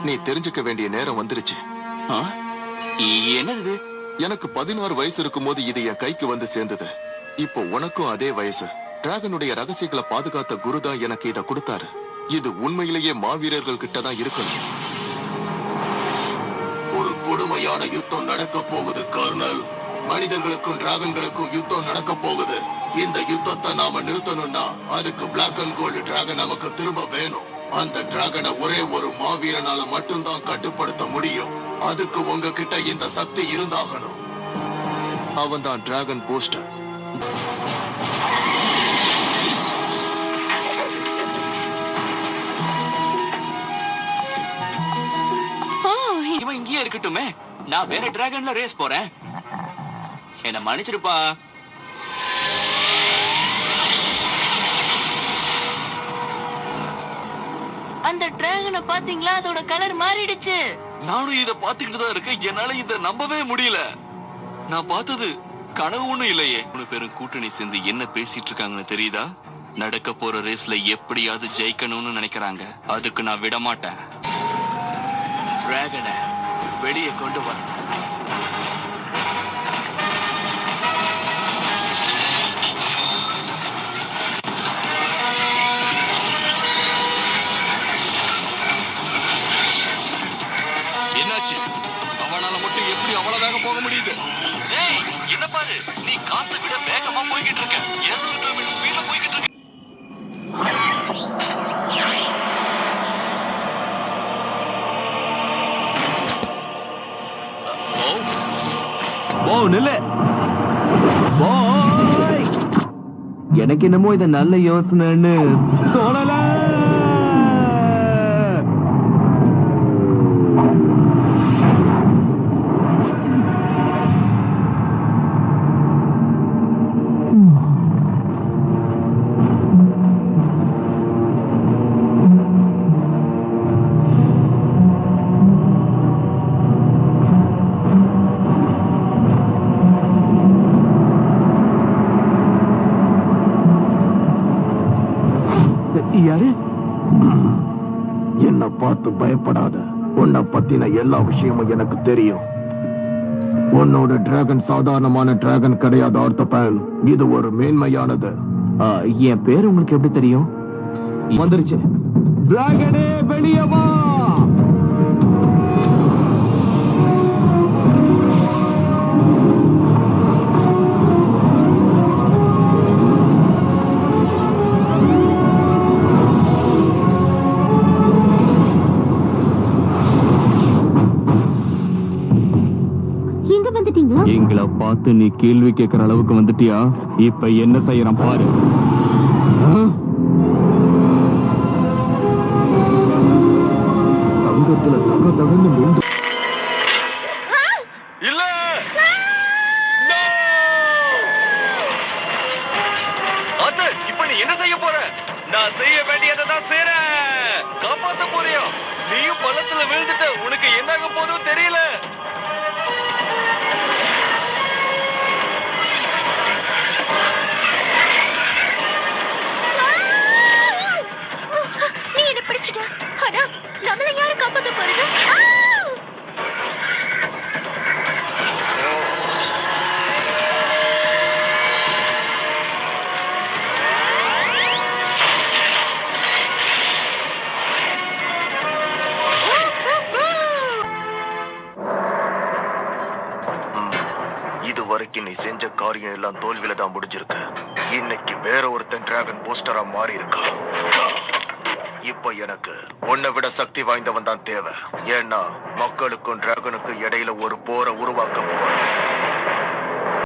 நீ தெரிஞ்சுக்க வேண்டிய நேரம் வந்துருச்சு. என்னது? எனக்கு 16 வயசு இருக்கும் போது இது என் கைக்கு வந்து சேர்ந்தது. இப்போ உனக்கும் அதே வயசு. டிராகனுடைய ரகசியங்களை பாதுகாத்த குரு தான் எனக்கு இத கொடுத்தாரு. இது உண்மையிலேயே மாவீரர்கள் கிட்ட தான் இருக்கணும். ஒரு கொடுமையான யுத்தம் நடக்க போகுது கர்னல். மனிதர்களுக்கும் டிராகன்களுக்கும் யுத்தம் நடக்க போகுது. இந்த யுத்தத்தை நாம நிறுத்தணும்னா அதுக்கு பிளாக் அண்ட் கோல்டு டிராகன் நமக்கு திரும்ப வேணும். அந்த டிராகனை ஒரே ஒரு மாவீரனால மட்டும்தான் கட்டுப்படுத்த முடியும். அதுக்கு உங்ககிட்ட இந்த சக்தி இருந்தாகணும். அவன் தான் டிராகன் பூஸ்டர். இவன் இங்கேயே இருக்கட்டுமே. நான் வேற டிராகன்ல ரேஸ் போறேன். என்ன மன்னிச்சிருப்பா. அந்த டிராகனை பாத்தீங்களா? அதோட கலர் மாறிடுச்சு. நானும் இத பாத்துக்கிட்டு தான் இருக்கேன். என்னால இத நம்பவே முடியல. நான் பார்த்தது கனவு ஒண்ணும் இல்லையே. 3 பேரும் கூட்டணி சேர்ந்து என்ன பேசிட்டு இருக்காங்கன்னு தெரியுதா? நடக்க போற ரேஸ்ல எப்படியாவது ஜெயிக்கணும்னு நினைக்கிறாங்க. அதுக்கு நான் விட மாட்டேன். டிராகனை வெளியே கொண்டு வரணும். என்னாச்சு? அவனால மட்டும் எப்படி அவ்வளவு வேகம் போக முடியுது? ஏய், என்ன பாரு, நீ காத்தை விட வேகமா போய்கிட்டு இருக்க. 200 கிலோமீட்டர் ஸ்பீட்ல போய்கிட்டு இருக்க. நில்லு. எனக்கு என்னமோ இத நல்ல யோசனைன்னு தோணல. யாரு? என்ன பார்த்து பயப்படாத. உன்னை பத்தின எல்லா விஷயமும் எனக்கு தெரியும். உன்னோட டிராகன் சாதாரணமான டிராகன் கிடையாது ஆர்த்தபேன். இது ஒரு மேன்மையானது. என் பேர் உங்களுக்கு எப்படி தெரியும்? வந்துருச்சு. டிராகனே வெளியே வா. எங்களை பார்த்து நீ கேள்வி கேட்கிற அளவுக்கு வந்துட்டியா? இப்ப என்ன செய்யறான் பாரு. தங்கத்துல தக தகன்னு மிண்டு. இல்ல, அத்த, இப்ப நீ என்ன செய்ய போற? நான் செய்ய வேண்டியதை தான் செய்றேன். காப்பாத்த போறியா? நீயும் பள்ளத்துல விழுந்துட்ட. உனக்கு என்னாக போதும் தெரியல. இதுவரைக்கும் நீ செஞ்ச காரியம் எல்லாம் தோல்வியில தான் முடிஞ்சிருக்கு. இன்னைக்கு வேற ஒருத்தன் டிராகன் பூஸ்டரா மாறி இருக்கா. இப்ப எனக்கு உன்னை விட சக்தி வாய்ந்தவன் தான் தேவை. ஏன்னா மக்களுக்கும் டிராகனுக்கும் இடையில ஒரு போரை உருவாக்க போறேன்.